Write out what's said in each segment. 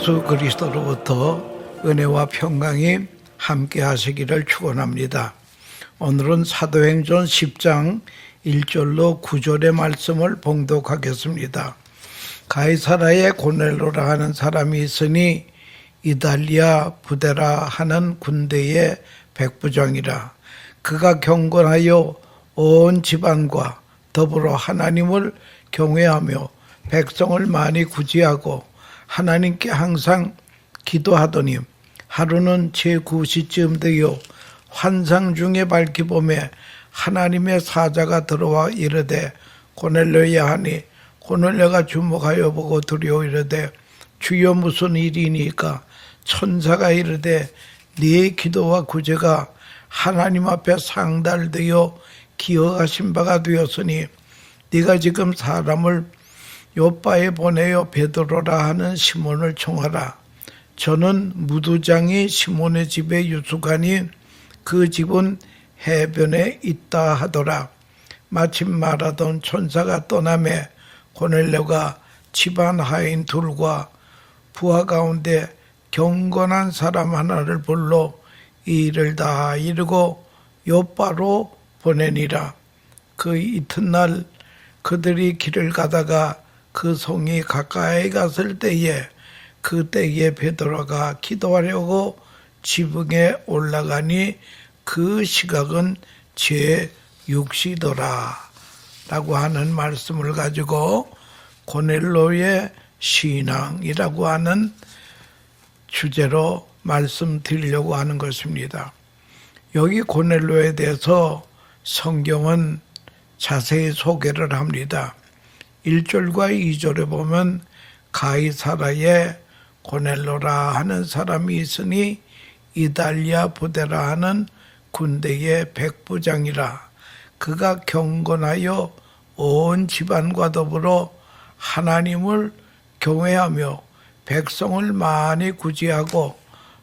예수 그리스도로부터 은혜와 평강이 함께 하시기를 축원합니다. 오늘은 사도행전 10장 1절로 9절의 말씀을 봉독하겠습니다. 가이사라에 고넬로라 하는 사람이 있으니 이달리아 부데라 하는 군대의 백부장이라. 그가 경건하여 온 집안과 더불어 하나님을 경외하며 백성을 많이 구제하고 하나님께 항상 기도하더니 하루는 제9시쯤 되어 환상 중에 밝히 보매 하나님의 사자가 들어와 이르되 고넬료야 하니 고넬료가 주목하여 보고 두려워 이르되 주여 무슨 일이니까? 천사가 이르되 네 기도와 구제가 하나님 앞에 상달되어 기억하신 바가 되었으니 네가 지금 사람을 요바에 보내어 베드로라 하는 시몬을 청하라. 저는 무두장이 시몬의 집에 유숙하니 그 집은 해변에 있다 하더라. 마침 말하던 천사가 떠나매 고넬료가 집안 하인 둘과 부하 가운데 경건한 사람 하나를 불러 이 일을 다 이루고 요바로 보내니라. 그 이튿날 그들이 길을 가다가 그 성이 가까이 갔을 때에 그때에 베드로가 기도하려고 지붕에 올라가니 그 시각은 제6시더라 라고 하는 말씀을 가지고 고넬료의 신앙이라고 하는 주제로 말씀드리려고 하는 것입니다. 여기 고넬료에 대해서 성경은 자세히 소개를 합니다. 1절과 2절에 보면 가이사라에 고넬료라 하는 사람이 있으니 이달리아 부데라 하는 군대의 백부장이라. 그가 경건하여 온 집안과 더불어 하나님을 경외하며 백성을 많이 구제하고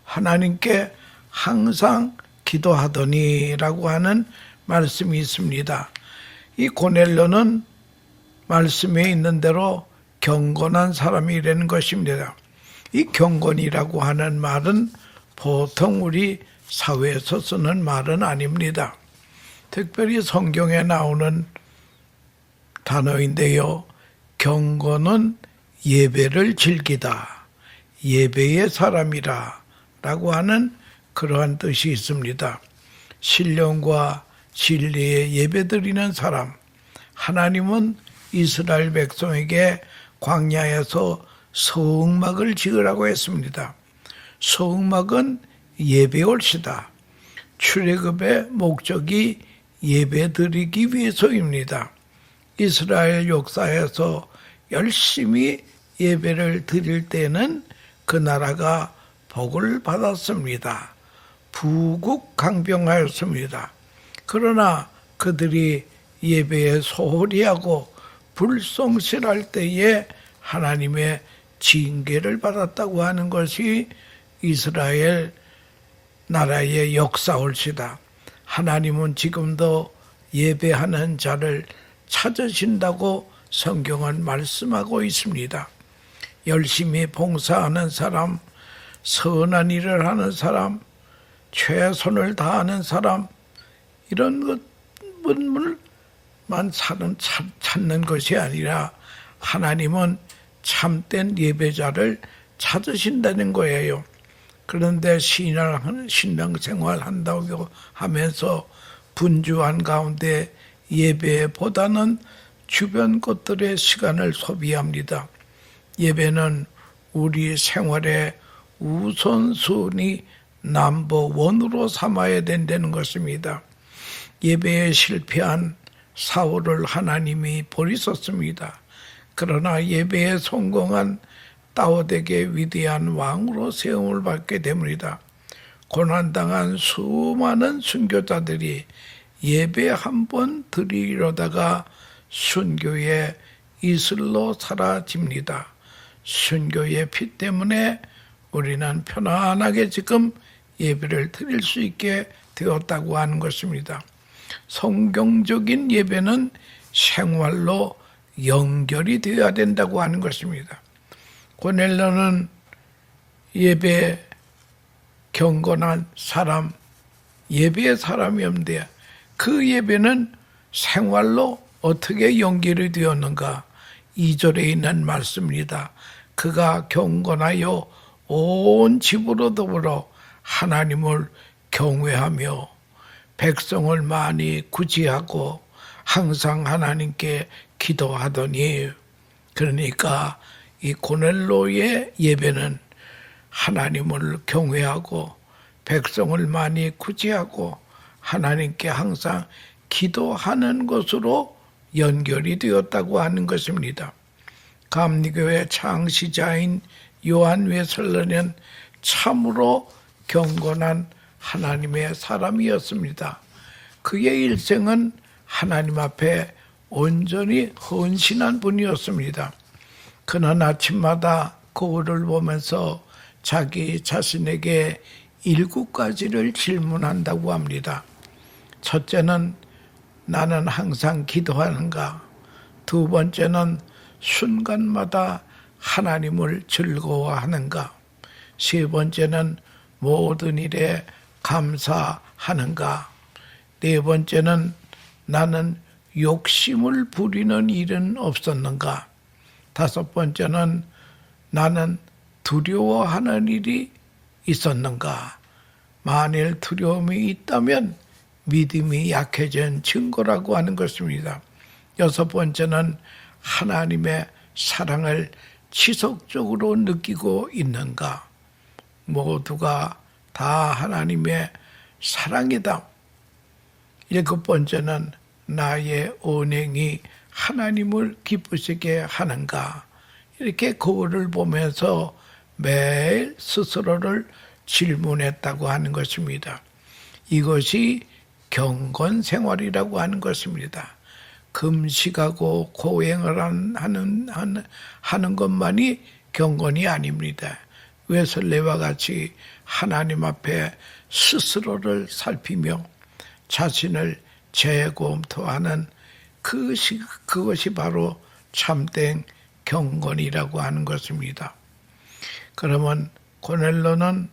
하나님께 항상 기도하더니 라고 하는 말씀이 있습니다. 이 고넬료는 말씀에 있는 대로 경건한 사람이라는 것입니다. 이 경건이라고 하는 말은 보통 우리 사회에서 쓰는 말은 아닙니다. 특별히 성경에 나오는 단어인데요. 경건은 예배를 즐기다, 예배의 사람이라 라고 하는 그러한 뜻이 있습니다. 신령과 진리에 예배드리는 사람. 하나님은 이스라엘 백성에게 광야에서 성막을 지으라고 했습니다. 성막은 예배올시다. 출애굽의 목적이 예배드리기 위해서입니다. 이스라엘 역사에서 열심히 예배를 드릴 때는 그 나라가 복을 받았습니다. 부국강병하였습니다. 그러나 그들이 예배에 소홀히 하고 불성실할 때에 하나님의 징계를 받았다고 하는 것이 이스라엘 나라의 역사올시다. 하나님은 지금도 예배하는 자를 찾으신다고 성경은 말씀하고 있습니다. 열심히 봉사하는 사람, 선한 일을 하는 사람, 최선을 다하는 사람, 이런 것만 찾는 것이 아니라 하나님은 참된 예배자를 찾으신다는 거예요. 그런데 신앙생활 한다고 하면서 분주한 가운데 예배보다는 주변 것들의 시간을 소비합니다. 예배는 우리 생활의 우선순위 넘버원으로 삼아야 된다는 것입니다. 예배에 실패한 사울을 하나님이 버리셨습니다. 그러나 예배에 성공한 다윗에게 위대한 왕으로 세움을 받게 됩니다. 고난당한 수많은 순교자들이 예배 한 번 드리려다가 순교의 이슬로 사라집니다. 순교의 피 때문에 우리는 편안하게 지금 예배를 드릴 수 있게 되었다고 하는 것입니다. 성경적인 예배는 생활로 연결이 되어야 된다고 하는 것입니다. 고넬료는 예배 경건한 사람, 예배의 사람이었는데 그 예배는 생활로 어떻게 연결이 되었는가? 2절에 있는 말씀입니다. 그가 경건하여 온 집으로 더불어 하나님을 경외하며 백성을 많이 구제하고 항상 하나님께 기도하더니, 그러니까 이 고넬로의 예배는 하나님을 경외하고 백성을 많이 구제하고 하나님께 항상 기도하는 것으로 연결이 되었다고 하는 것입니다. 감리교회 창시자인 요한 웨슬레는 참으로 경건한 하나님의 사람이었습니다. 그의 일생은 하나님 앞에 온전히 헌신한 분이었습니다. 그는 아침마다 거울을 보면서 자기 자신에게 7가지를 질문한다고 합니다. 첫째는 나는 항상 기도하는가? 두 번째는 순간마다 하나님을 즐거워하는가? 세 번째는 모든 일에 감사하는가? 네 번째는 나는 욕심을 부리는 일은 없었는가? 다섯 번째는 나는 두려워하는 일이 있었는가? 만일 두려움이 있다면 믿음이 약해진 증거라고 하는 것입니다. 여섯 번째는 하나님의 사랑을 지속적으로 느끼고 있는가? 모두가 다 하나님의 사랑이다. 일곱 번째는 나의 언행이 하나님을 기쁘시게 하는가? 이렇게 거울을 보면서 매일 스스로를 질문했다고 하는 것입니다. 이것이 경건 생활이라고 하는 것입니다. 금식하고 고행을 하는 것만이 경건이 아닙니다. 웨슬레와 같이 하나님 앞에 스스로를 살피며 자신을 재검토하는 그것이 바로 참된 경건이라고 하는 것입니다. 그러면 고넬로는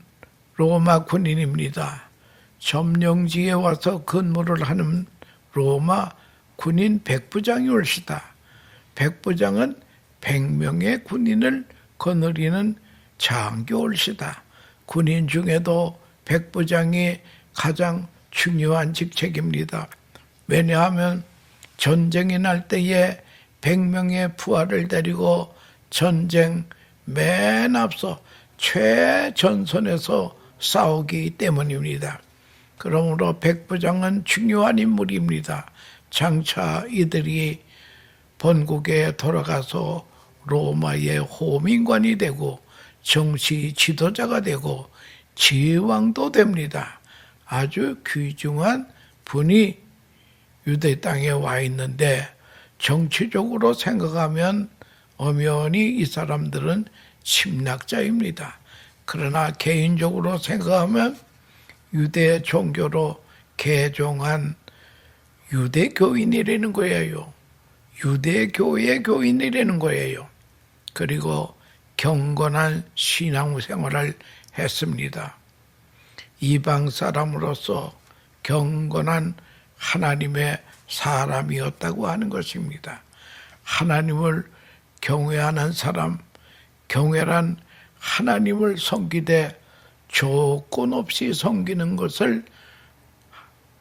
로마 군인입니다. 점령지에 와서 근무를 하는 로마 군인 백부장이 올시다. 백부장은 100명의 군인을 거느리는 장교 올시다. 군인 중에도 백부장이 가장 중요한 직책입니다. 왜냐하면 전쟁이 날 때에 100명의 부하를 데리고 전쟁 맨 앞서 최전선에서 싸우기 때문입니다. 그러므로 백부장은 중요한 인물입니다. 장차 이들이 본국에 돌아가서 로마의 호민관이 되고 정치 지도자가 되고 제왕도 됩니다. 아주 귀중한 분이 유대 땅에 와 있는데 정치적으로 생각하면 엄연히 이 사람들은 침략자입니다. 그러나 개인적으로 생각하면 유대 종교로 개종한 유대교인이라는 거예요. 유대교의 교인이라는 거예요. 그리고 경건한 신앙생활을 했습니다. 이방 사람으로서 경건한 하나님의 사람이었다고 하는 것입니다. 하나님을 경외하는 사람, 경외란 하나님을 섬기되 조건 없이 섬기는 것을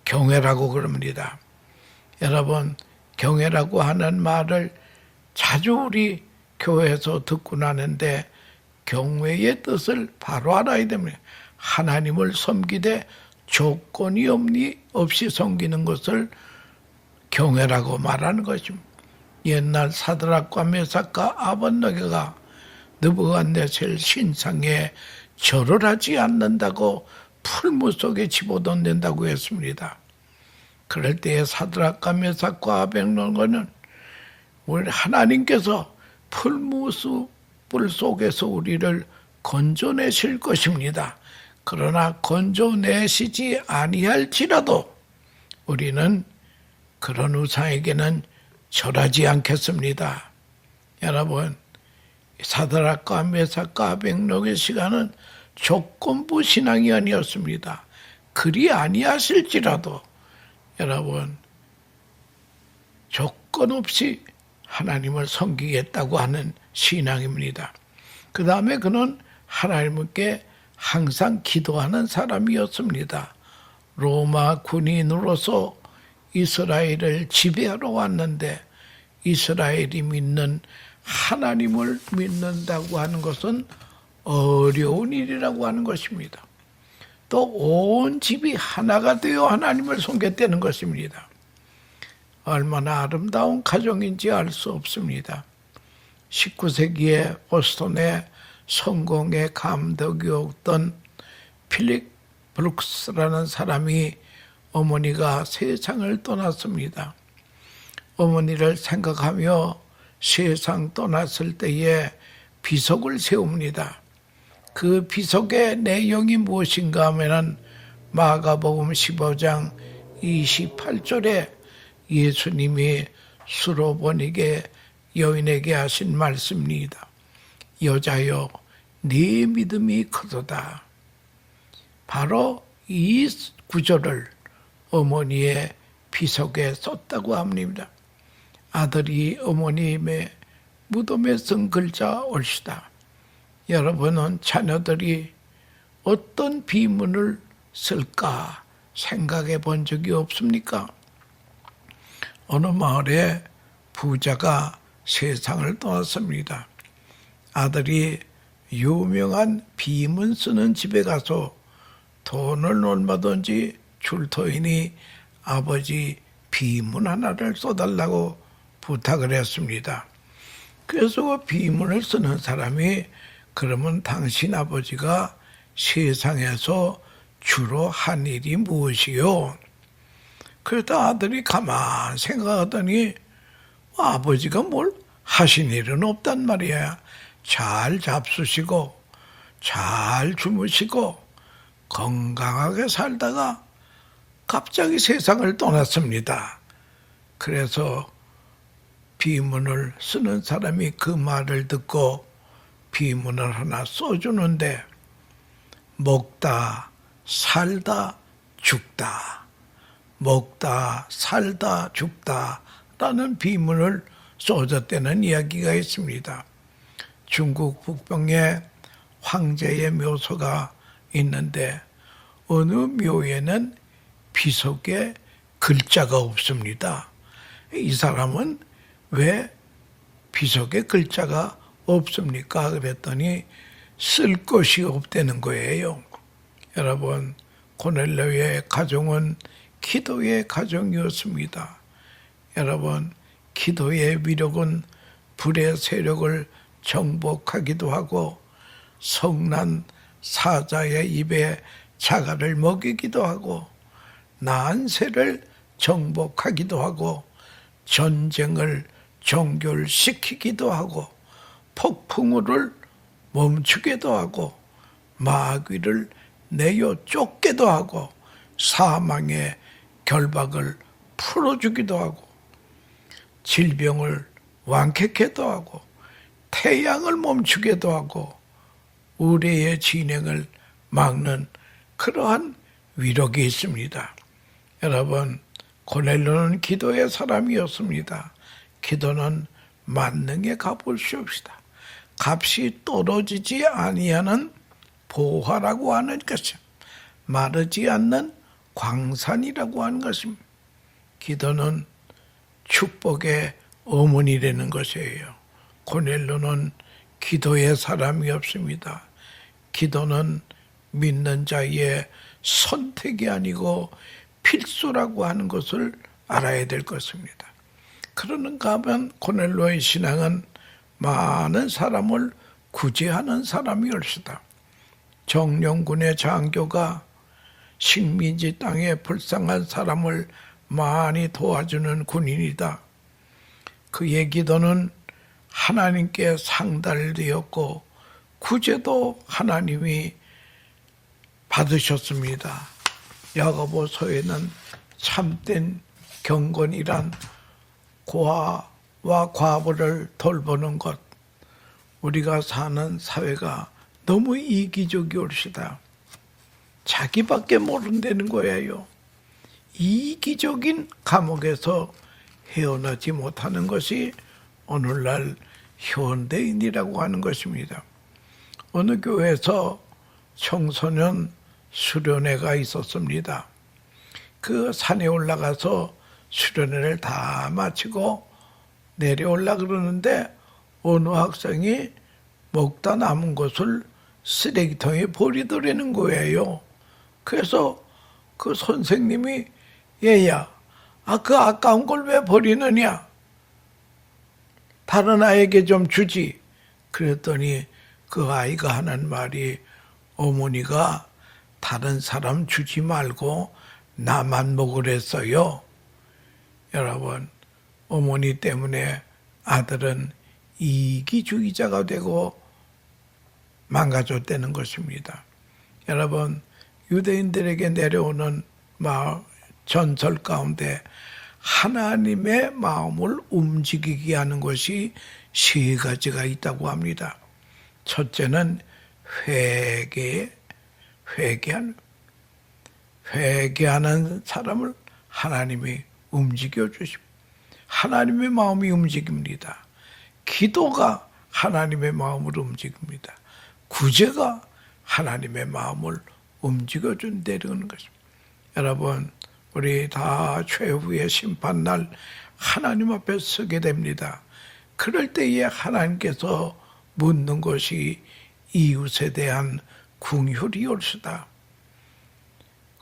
경외라고 그럽니다. 여러분, 경외라고 하는 말을 자주 우리 교회에서 듣고 나는데 경외의 뜻을 바로 알아야 됩니다. 하나님을 섬기되 조건이 없이 섬기는 것을 경외라고 말하는 것입니다. 옛날 사드락과 메삭과 아벳네고가 느부갓네살 신상에 절을 하지 않는다고 풀무 속에 집어넣는다고 했습니다. 그럴 때에 사드락과 메삭과 아벳네고는 우리 하나님께서 풀무불 속에서 우리를 건져내실 것입니다. 그러나 건져내시지 아니할지라도 우리는 그런 우상에게는 절하지 않겠습니다. 여러분, 사드락과 메삭과 아벳노고의 시간은 조건부 신앙이 아니었습니다. 그리 아니하실지라도 여러분 조건 없이 하나님을 섬기겠다고 하는 신앙입니다. 그 다음에 그는 하나님께 항상 기도하는 사람이었습니다. 로마 군인으로서 이스라엘을 지배하러 왔는데 이스라엘이 믿는 하나님을 믿는다고 하는 것은 어려운 일이라고 하는 것입니다. 또 온 집이 하나가 되어 하나님을 섬겼다는 것입니다. 얼마나 아름다운 가정인지 알 수 없습니다. 19세기에 보스턴의 성공의 감독이었던 필립 브룩스라는 사람이 어머니가 세상을 떠났습니다. 어머니를 생각하며 세상 떠났을 때에 비석을 세웁니다. 그 비석의 내용이 무엇인가 하면 마가복음 15장 28절에 예수님이 수로보니게 여인에게 하신 말씀입니다. 여자여 네 믿음이 크도다. 바로 이 구절을 어머니의 비석에 썼다고 합니다. 아들이 어머님의 무덤에 쓴 글자 옳시다. 여러분은 자녀들이 어떤 비문을 쓸까 생각해 본 적이 없습니까? 어느 마을에 부자가 세상을 떠났습니다. 아들이 유명한 비문 쓰는 집에 가서 돈을 얼마든지 줄 터이니 아버지 비문 하나를 써달라고 부탁을 했습니다. 그래서 그 비문을 쓰는 사람이 그러면 당신 아버지가 세상에서 주로 한 일이 무엇이요? 그러다 아들이 가만 생각하더니 아버지가 뭘 하신 일은 없단 말이야. 잘 잡수시고 잘 주무시고 건강하게 살다가 갑자기 세상을 떠났습니다. 그래서 비문을 쓰는 사람이 그 말을 듣고 비문을 하나 써주는데 먹다 살다 죽다 먹다 살다 죽다 라는 비문을 써줬다는 이야기가 있습니다. 중국 북경에 황제의 묘소가 있는데 어느 묘에는 비석에 글자가 없습니다. 이 사람은 왜 비석에 글자가 없습니까? 그랬더니 쓸 것이 없다는 거예요. 여러분, 고넬료의 가정은 기도의 가정이었습니다. 여러분, 기도의 위력은 불의 세력을 정복하기도 하고 성난 사자의 입에 자갈을 먹이기도 하고 난세를 정복하기도 하고 전쟁을 정결시키기도 하고 폭풍우를 멈추기도 하고 마귀를 내어 쫓기도 하고 사망의 결박을 풀어주기도 하고 질병을 완쾌케도 하고 태양을 멈추게도 하고 우레의 진행을 막는 그러한 위력이 있습니다. 여러분, 고넬료는 기도의 사람이었습니다. 기도는 만능의 값을시옵시다. 값이 떨어지지 아니하는 보화라고 하는 것이 마르지 않는 광산이라고 하는 것입니다. 기도는 축복의 어머니라는 것이에요. 고넬료는 기도의 사람이었습니다. 기도는 믿는 자의 선택이 아니고 필수라고 하는 것을 알아야 될 것입니다. 그러는가 하면 고넬료의 신앙은 많은 사람을 구제하는 사람이었다. 정령군의 장교가 식민지 땅에 불쌍한 사람을 많이 도와주는 군인이다. 그의 기도는 하나님께 상달되었고 구제도 하나님이 받으셨습니다. 야고보서에는 참된 경건이란 고아와 과부를 돌보는 것, 우리가 사는 사회가 너무 이기적이올시다. 자기밖에 모른다는 거예요. 이기적인 감옥에서 헤어나지 못하는 것이 오늘날 현대인이라고 하는 것입니다. 어느 교회에서 청소년 수련회가 있었습니다. 그 산에 올라가서 수련회를 다 마치고 내려올라 그러는데 어느 학생이 먹다 남은 것을 쓰레기통에 버리더라는 거예요. 그래서 그 선생님이 얘야, 그 아까운 걸 왜 버리느냐? 다른 아이에게 좀 주지. 그랬더니 그 아이가 하는 말이 어머니가 다른 사람 주지 말고 나만 먹으랬어요. 여러분, 어머니 때문에 아들은 이기주의자가 되고 망가졌다는 것입니다. 여러분, 유대인들에게 내려오는 전설 가운데 하나님의 마음을 움직이게 하는 것이 세 가지가 있다고 합니다. 첫째는 회개하는 사람을 하나님이 움직여 주십니다. 하나님의 마음이 움직입니다. 기도가 하나님의 마음을 움직입니다. 구제가 하나님의 마음을 움직여 준다는 것입니다. 여러분, 우리 다 최후의 심판날 하나님 앞에 서게 됩니다. 그럴 때에 하나님께서 묻는 것이 이웃에 대한 긍휼이 올수다.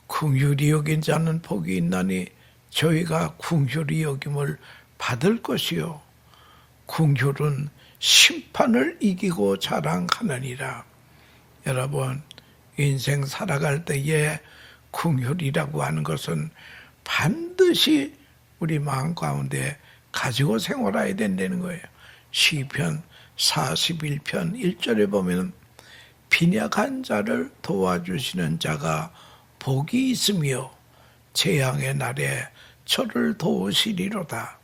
긍휼히 여긴 자는 복이 있나니 저희가 긍휼히 여김을 받을 것이요. 긍휼은 심판을 이기고 자랑하느니라. 여러분, 인생 살아갈 때에 긍휼이라고 하는 것은 반드시 우리 마음 가운데 가지고 생활해야 된다는 거예요. 시편 41편 1절에 보면 빈약한 자를 도와주시는 자가 복이 있으며 재앙의 날에 저를 도우시리로다.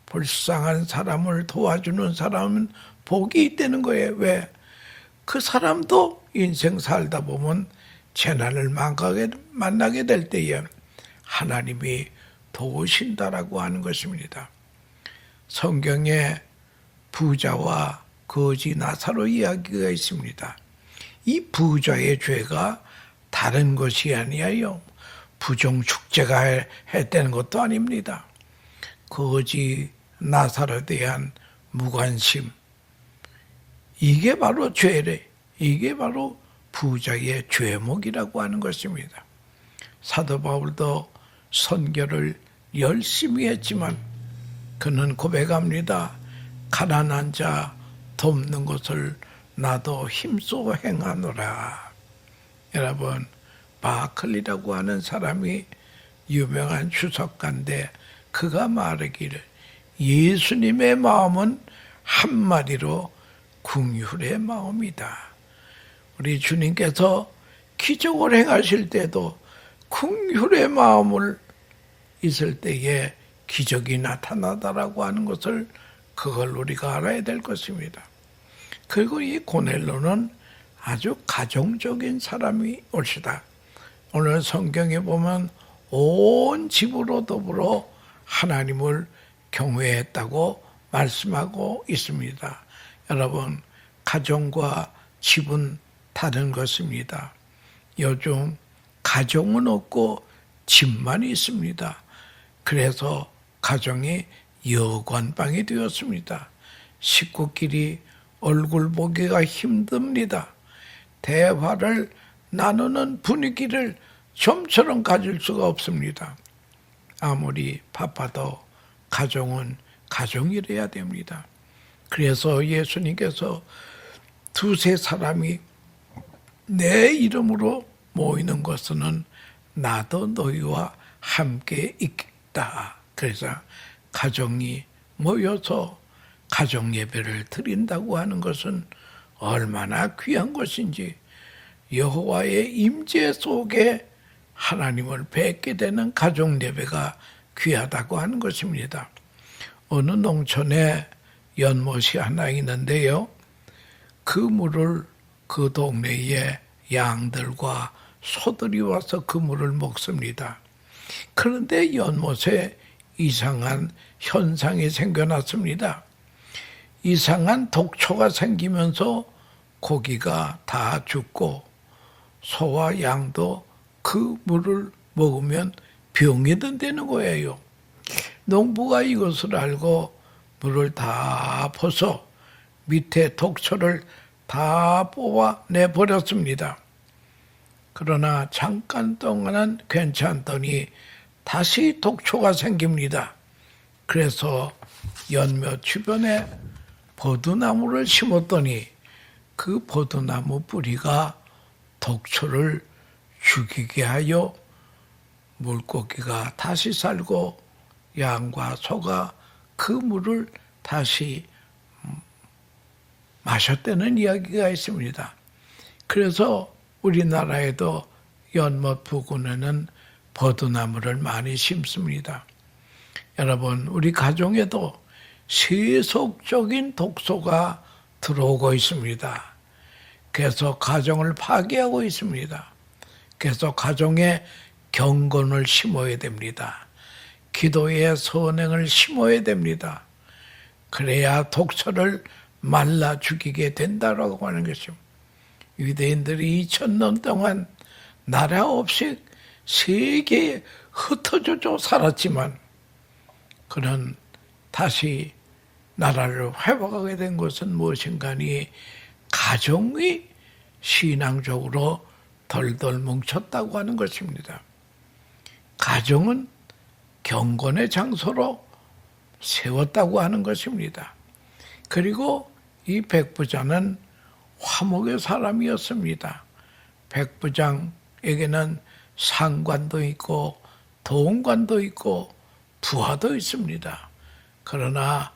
불쌍한 사람을 도와주는 사람은 복이 있다는 거예요. 왜? 그 사람도 인생 살다 보면 재난을 만나게 될 때에 하나님이 도우신다라고 하는 것입니다. 성경에 부자와 거지 나사로 이야기가 있습니다. 이 부자의 죄가 다른 것이 아니에요. 부정축제가 했다는 것도 아닙니다. 거지 나사로에 대한 무관심, 이게 바로 죄래. 이게 바로 부자의 죄목이라고 하는 것입니다. 사도 바울도 선교를 열심히 했지만 그는 고백합니다. 가난한 자 돕는 것을 나도 힘써 행하노라. 여러분, 바클리라고 하는 사람이 유명한 주석가인데 그가 말하기를 예수님의 마음은 한마디로 긍휼의 마음이다. 우리 주님께서 기적을 행하실 때도 긍휼의 마음을 있을 때에 기적이 나타나다라고 하는 것을 그걸 우리가 알아야 될 것입니다. 그리고 이 고넬로는 아주 가정적인 사람이 올시다. 오늘 성경에 보면 온 집으로 더불어 하나님을 경외했다고 말씀하고 있습니다. 여러분, 가정과 집은 다른 것입니다. 요즘 가정은 없고 집만 있습니다. 그래서 가정이 여관방이 되었습니다. 식구끼리 얼굴 보기가 힘듭니다. 대화를 나누는 분위기를 좀처럼 가질 수가 없습니다. 아무리 바빠도 가정은 가정이래야 됩니다. 그래서 예수님께서 두세 사람이 내 이름으로 모이는 것은 나도 너희와 함께 있다. 그래서 가정이 모여서 가정 예배를 드린다고 하는 것은 얼마나 귀한 것인지, 여호와의 임재 속에 하나님을 뵙게 되는 가정 예배가 귀하다고 하는 것입니다. 어느 농촌에 연못이 하나 있는데요. 그 물을 그 동네에 양들과 소들이 와서 그 물을 먹습니다. 그런데 연못에 이상한 현상이 생겨났습니다. 이상한 독초가 생기면서 고기가 다 죽고 소와 양도 그 물을 먹으면 병이 든다는 거예요. 농부가 이것을 알고 물을 다 퍼서 밑에 독초를 다 뽑아내버렸습니다. 그러나 잠깐 동안은 괜찮더니 다시 독초가 생깁니다. 그래서 연못 주변에 버드나무를 심었더니 그 버드나무 뿌리가 독초를 죽이게 하여 물고기가 다시 살고 양과 소가 그 물을 다시 마셨다는 이야기가 있습니다. 그래서 우리나라에도 연못 부근에는 버드나무를 많이 심습니다. 여러분, 우리 가정에도 세속적인 독소가 들어오고 있습니다. 계속 가정을 파괴하고 있습니다. 계속 가정에 경건을 심어야 됩니다. 기도의 선행을 심어야 됩니다. 그래야 독소를 말라 죽이게 된다라고 하는 것이죠. 유대인들이 2000년 동안 나라 없이 세계에 흩어져 살았지만 그는 다시 나라를 회복하게 된 것은 무엇인가니 가정이 신앙적으로 덜덜 뭉쳤다고 하는 것입니다. 가정은 경건의 장소로 세웠다고 하는 것입니다. 그리고 이 백부장은 화목의 사람이었습니다. 백부장에게는 상관도 있고 동관도 있고 부하도 있습니다. 그러나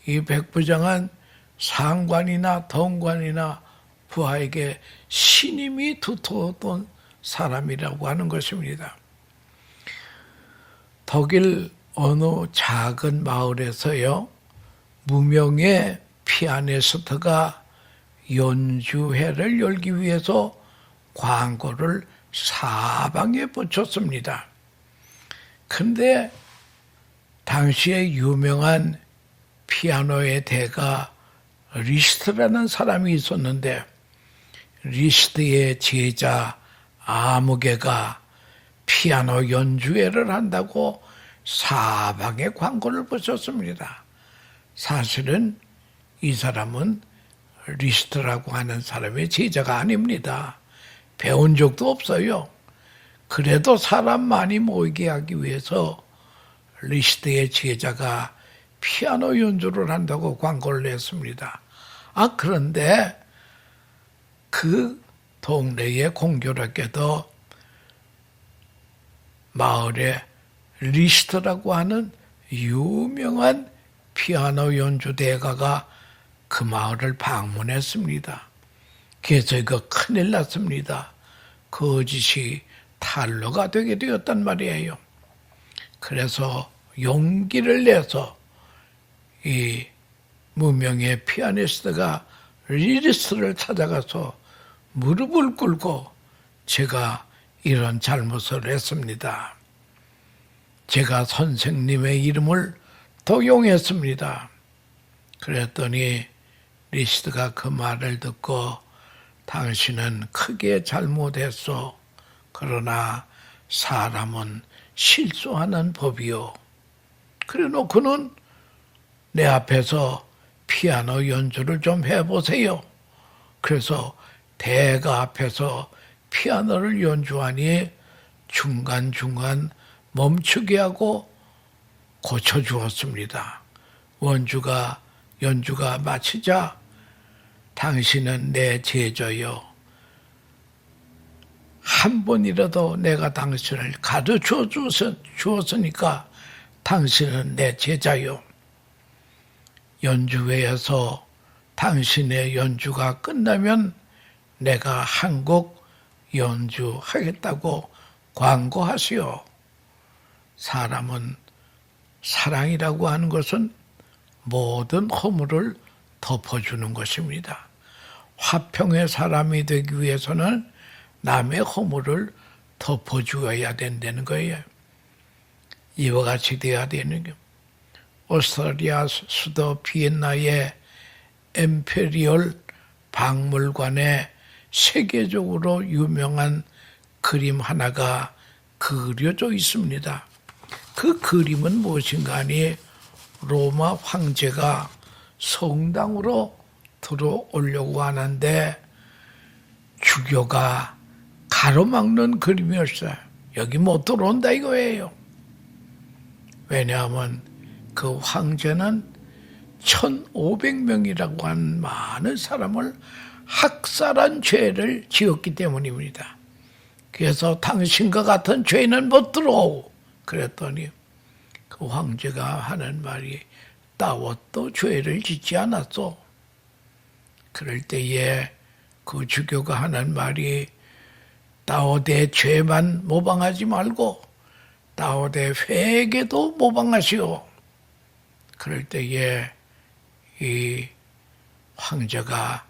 이 백부장은 상관이나 동관이나 부하에게 신임이 두터웠던 사람이라고 하는 것입니다. 독일 어느 작은 마을에서요, 무명의 피아니스트가 연주회를 열기 위해서 광고를 사방에 붙였습니다. 근데 당시에 유명한 피아노의 대가 리스트라는 사람이 있었는데 리스트의 제자 아무개가 피아노 연주회를 한다고 사방에 광고를 붙였습니다. 사실은 이 사람은 리스트라고 하는 사람의 제자가 아닙니다. 배운 적도 없어요. 그래도 사람 많이 모이게 하기 위해서 리스트의 제자가 피아노 연주를 한다고 광고를 냈습니다. 그런데 그 동네에 공교롭게도 마을에 리스트라고 하는 유명한 피아노 연주 대가가 그 마을을 방문했습니다. 그래서 이거 큰일 났습니다. 거짓이 탄로가 되게 되었단 말이에요. 그래서 용기를 내서 이 무명의 피아니스트가 리스트를 찾아가서 무릎을 꿇고 제가 이런 잘못을 했습니다. 제가 선생님의 이름을 도용했습니다. 그랬더니 리스트가 그 말을 듣고 당신은 크게 잘못했어. 그러나 사람은 실수하는 법이요. 그래 놓고는 내 앞에서 피아노 연주를 좀 해보세요. 그래서 대가 앞에서 피아노를 연주하니 중간중간 멈추게 하고 고쳐주었습니다. 연주가 마치자 당신은 내 제자요. 한 번이라도 내가 당신을 가르쳐 주었으니까 당신은 내 제자요. 연주회에서 당신의 연주가 끝나면 내가 한 곡 연주하겠다고 광고하시오. 사람은 사랑이라고 하는 것은 모든 허물을 덮어주는 것입니다. 화평의 사람이 되기 위해서는 남의 허물을 덮어주어야 된다는 거예요. 이와 같이 돼야 되는 게 오스트리아 수도 비엔나의 엠페리얼 박물관에 세계적으로 유명한 그림 하나가 그려져 있습니다. 그 그림은 무엇인가 하니 로마 황제가 성당으로 들어오려고 하는데 주교가 가로막는 그림이었어요. 여기 못 들어온다 이거예요. 왜냐하면 그 황제는 1500명이라고 한 많은 사람을 학살한 죄를 지었기 때문입니다. 그래서 당신과 같은 죄는 못 들어오고 그랬더니 그 황제가 하는 말이 따워도 죄를 짓지 않았어. 그럴 때에 그 주교가 하는 말이 따오대 죄만 모방하지 말고 따오대 회개도 모방하시오. 그럴 때에 이 황제가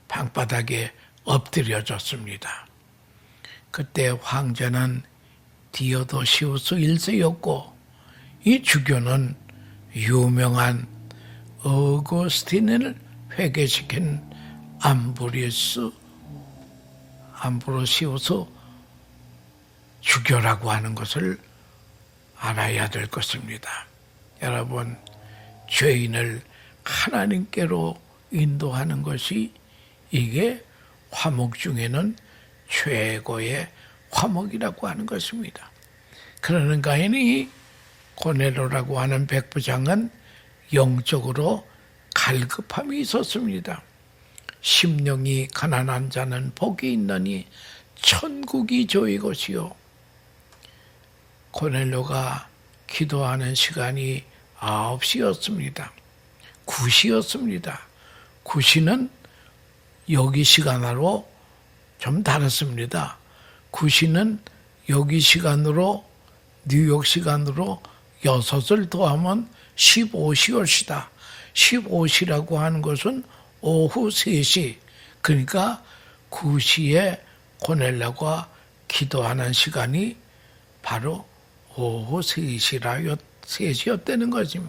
방바닥에 엎드려졌습니다. 그때 황제는 디오도시우스 1세였고 이 주교는 유명한 어거스틴을 회개시킨 암브로시우스 주교라고 하는 것을 알아야 될 것입니다. 여러분, 죄인을 하나님께로 인도하는 것이 이게 화목 중에는 최고의 화목이라고 하는 것입니다. 그러는가 하니 고넬료라고 하는 백부장은 영적으로 갈급함이 있었습니다. 심령이 가난한 자는 복이 있느니 천국이 저희 것이요. 고넬료가 기도하는 시간이 9시였습니다. 9시였습니다. 9시는 여기 시간으로 좀 다릅니다. 9시는 여기 시간으로 뉴욕 시간으로 6을 더하면 15시였시다. 15시라고 하는 것은 오후 3시. 그러니까 9시에 고넬료가 기도하는 시간이 바로 오후 3시였다는 거지.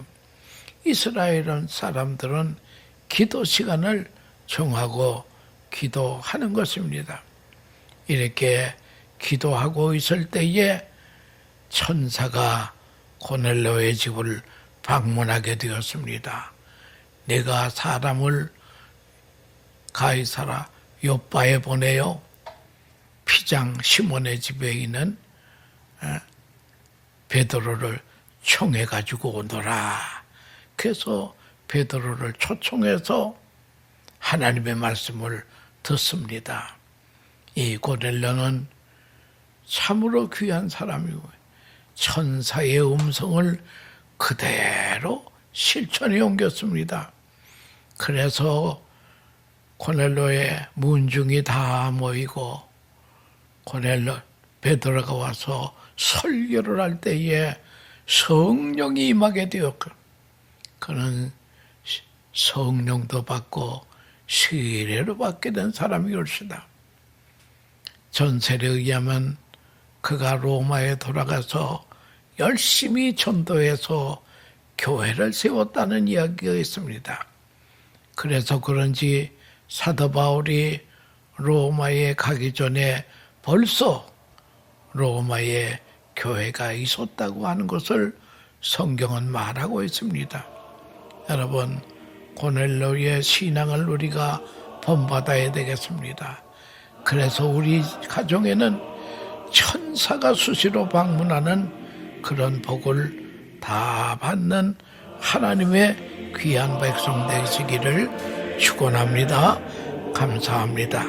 이스라엘 사람들은 기도 시간을 정하고 기도하는 것입니다. 이렇게 기도하고 있을 때에 천사가 고넬료의 집을 방문하게 되었습니다. 내가 사람을 가이사라 요빠에 보내요. 피장 시몬의 집에 있는 베드로를 청해가지고 오너라. 그래서 베드로를 초청해서 하나님의 말씀을 듣습니다. 이 고넬료는 참으로 귀한 사람이고 천사의 음성을 그대로 실천에 옮겼습니다. 그래서 고넬료의 문중이 다 모이고 베드로가 와서 설교를 할 때에 성령이 임하게 되었고 그는 성령도 받고 세례로 받게 된 사람이올시다. 전설에 의하면 그가 로마에 돌아가서 열심히 전도해서 교회를 세웠다는 이야기가 있습니다. 그래서 그런지 사도 바울이 로마에 가기 전에 벌써 로마에 교회가 있었다고 하는 것을 성경은 말하고 있습니다. 여러분, 고넬료의 신앙을 우리가 본받아야 되겠습니다. 그래서 우리 가정에는 천사가 수시로 방문하는 그런 복을 다 받는 하나님의 귀한 백성 되시기를 축원합니다. 감사합니다.